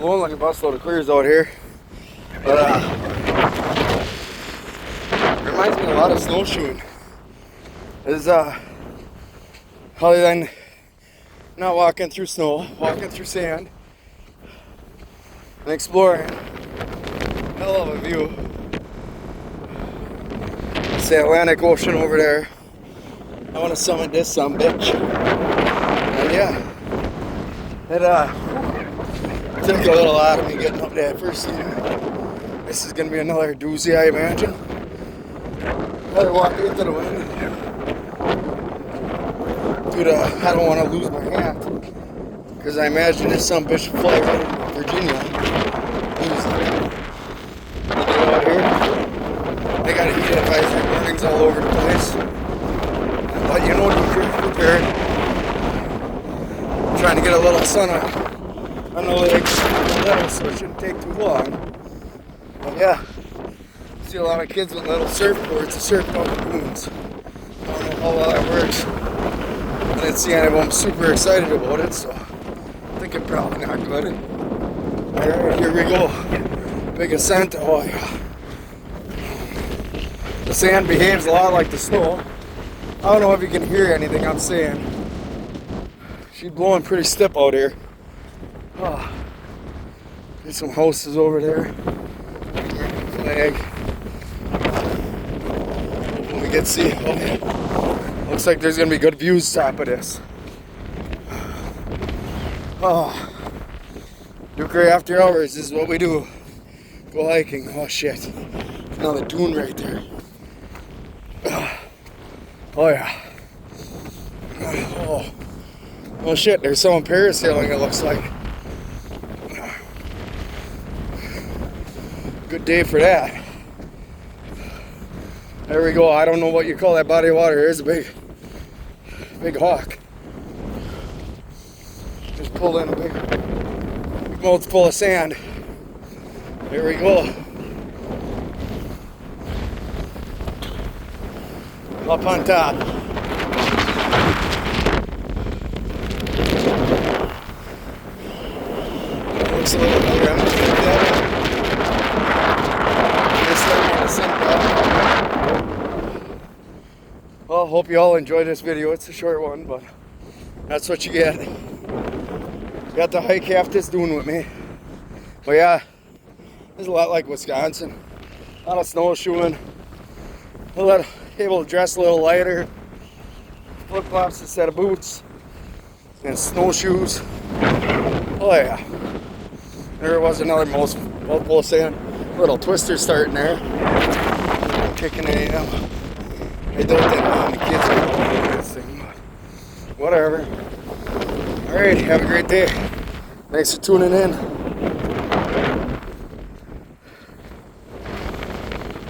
blowing like a busload of clears out here. But reminds me a lot of snowshoeing. Is other than not walking through snow, walking through sand, and exploring. Hell of a view. It's the Atlantic Ocean over there. I want to summit this some bitch. And yeah, it took a little out of me getting up that first season. This is gonna be another doozy, I imagine. Better walk into the wind. Dude, I don't want to lose my hat because I imagine this some bitch fly right into Virginia. Get out here. They got heat advisory warnings all over the place. But you know, you're prepared. Trying to get a little sun on the legs, so it shouldn't take too long. But yeah, see a lot of kids with little surfboards to surf down the dunes. I don't know how well that works. I didn't see any of them super excited about it, so I think it's probably not good. Alright, here we go. Big ascent. Oh yeah. The sand behaves a lot like the snow. I don't know if you can hear anything I'm saying. She's blowing pretty stiff out here. Oh. There's some houses over there. Flag. We can see. Okay. Looks like there's gonna be good views top of this. Oh. Jockey after hours is what we do. Go hiking. Oh shit. Another dune right there. Oh yeah. Oh shit, there's someone parasailing, it looks like. Good day for that. There we go. I don't know what you call that body of water. Here's a big hawk. Just pulled in a big mouth full of sand. Here we go. Up on top. Looks a little better. I'm just gonna get that. Well, hope you all enjoyed this video. It's a short one, but that's what you get. Got to hike half this dune with me. But yeah, it's a lot like Wisconsin. A lot of snowshoeing. Able to dress a little lighter. Flip-flops instead of boots. And snowshoes. Oh yeah. There was another mouthful of sand. Little twister starting there. I'm kicking a I don't think the kids are doing this thing, but whatever. Alright, have a great day. Thanks for tuning in.